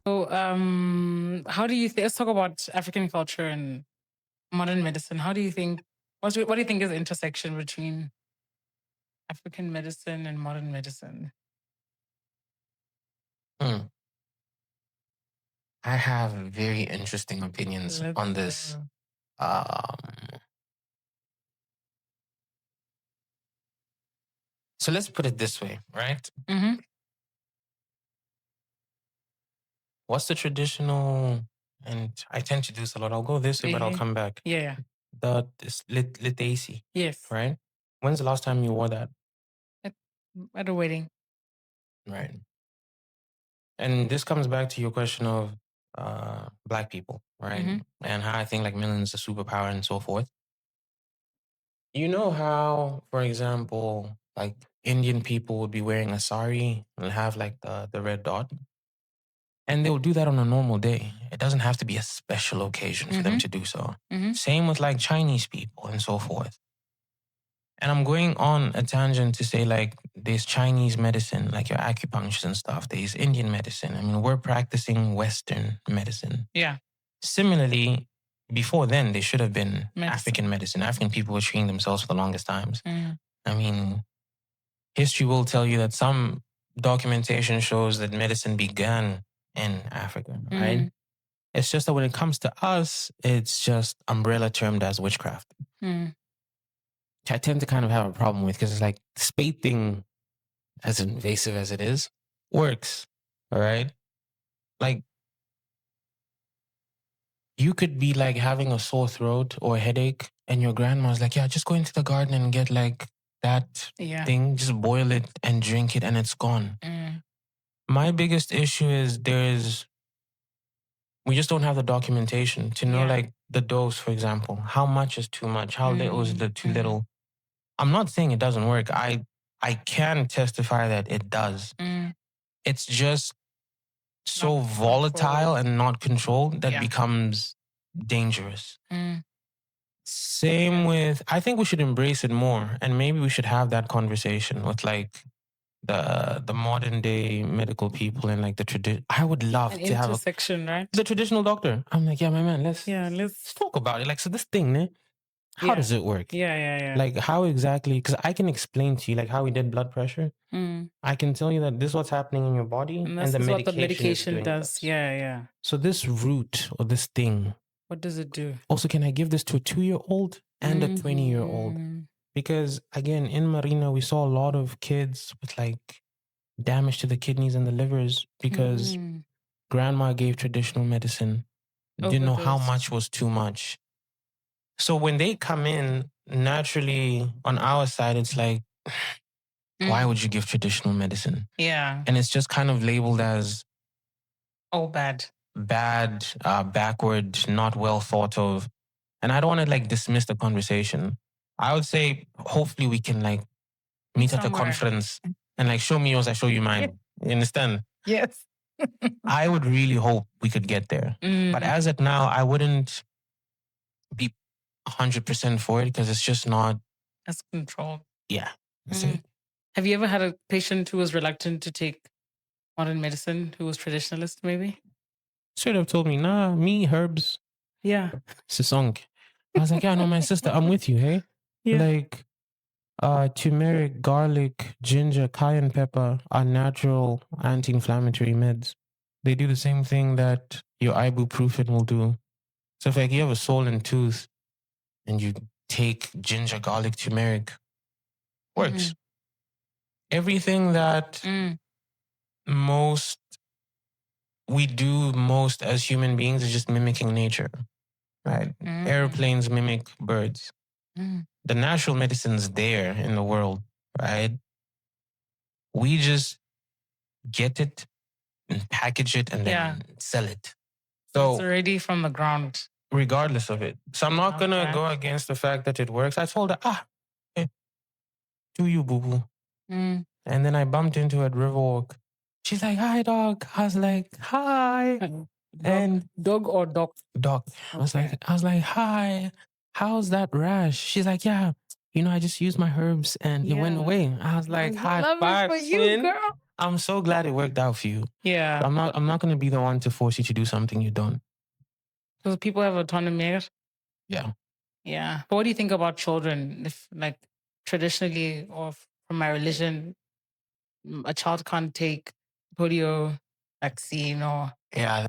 So, how do you let's talk about African culture and modern medicine. How do you think? What do you think is the intersection between African medicine and modern medicine? Hmm. I have very interesting opinions on this. So let's put it this way, right? Mm-hmm. What's the traditional? And I tend to do this a lot. I'll go this way, but I'll come back. Yeah. The litacy, Yes. right? When's the last time you wore that? At a wedding. Right. And this comes back to your question of Black people, right? Mm-hmm. And how I think like millions a superpower and so forth. You know how, for example, like Indian people would be wearing a sari and have like the red dot? And they'll do that on a normal day. It doesn't have to be a special occasion for them to do so. Same with like Chinese people and so forth. And I'm going on a tangent to say like there's Chinese medicine, like your acupuncture and stuff. There's Indian medicine. I mean, we're practicing Western medicine. Yeah. Similarly, before then, there should have been African medicine. African people were treating themselves for the longest times. I mean, history will tell you that some documentation shows that medicine began in Africa, right? It's just that when it comes to us, it's just umbrella termed as witchcraft. Which I tend to kind of have a problem with because it's like the spade thing, as invasive as it is, works. All right. Like you could be like having a sore throat or a headache, and your grandma's like, yeah, just go into the garden and get like that thing, just boil it and drink it, and it's gone. My biggest issue is we just don't have the documentation to know like the dose, for example. How much is too much? How little is too little? I'm not saying it doesn't work. I can testify that it does. It's just so volatile and not controlled that becomes dangerous. Same with, I think we should embrace it more, and maybe we should have that conversation with like the modern day medical people and like the tradition. I would love to have right? the traditional doctor. I'm like, yeah, my man, let's talk about it. Like, so this thing, how does it work? Yeah. Like, how exactly? Because I can explain to you, like, how we did blood pressure. I can tell you that this is what's happening in your body, and this the is what the medication medication is doing does. this. Yeah. So this root or this thing, What does it do? also, can I give this to a 2-year-old and a 20-year-old? Because again, in Marina, we saw a lot of kids with like damage to the kidneys and the livers because grandma gave traditional medicine, didn't know how much was too much. So when they come in, naturally on our side, it's like, why would you give traditional medicine? Yeah. And it's just kind of labeled as bad, backward, not well thought of. And I don't want to like dismiss the conversation. I would say hopefully we can like meet at a conference and like show me yours, I show you mine. You understand? Yes. I would really hope we could get there. But as of now, I wouldn't be 100% for it because it's just not. That's controlled. Yeah. That's it. Have you ever had a patient who was reluctant to take modern medicine, who was traditionalist maybe? Straight up told me, nah, me, herbs. Yeah. Sisonk. I was like, yeah, no, my sister, I'm with you, hey? Yeah. Like, turmeric, garlic, ginger, cayenne pepper are natural anti-inflammatory meds. They do the same thing that your ibuprofen will do. So if like you have a swollen tooth and you take ginger, garlic, turmeric, works. Everything that we do most as human beings is just mimicking nature, right? Airplanes mimic birds. The natural medicine's there in the world, right? We just get it and package it and then sell it. So it's already from the ground. Regardless of it. So I'm not going to go against the fact that it works. I told her, hey, do you, boo-boo? And then I bumped into her at Riverwalk. She's like, hi, dog. I was like, hi. And dog or dog? Dog. I was like, hi. How's that rash? She's like, yeah. I just used my herbs and it went away. I was like, high five, for you, girl. I'm so glad it worked out for you. Yeah, I'm not gonna be the one to force you to do something you don't. because people have autonomy. Yeah. Yeah. But what do you think about children? If like traditionally or from my religion, a child can't take polio vaccine or Yeah,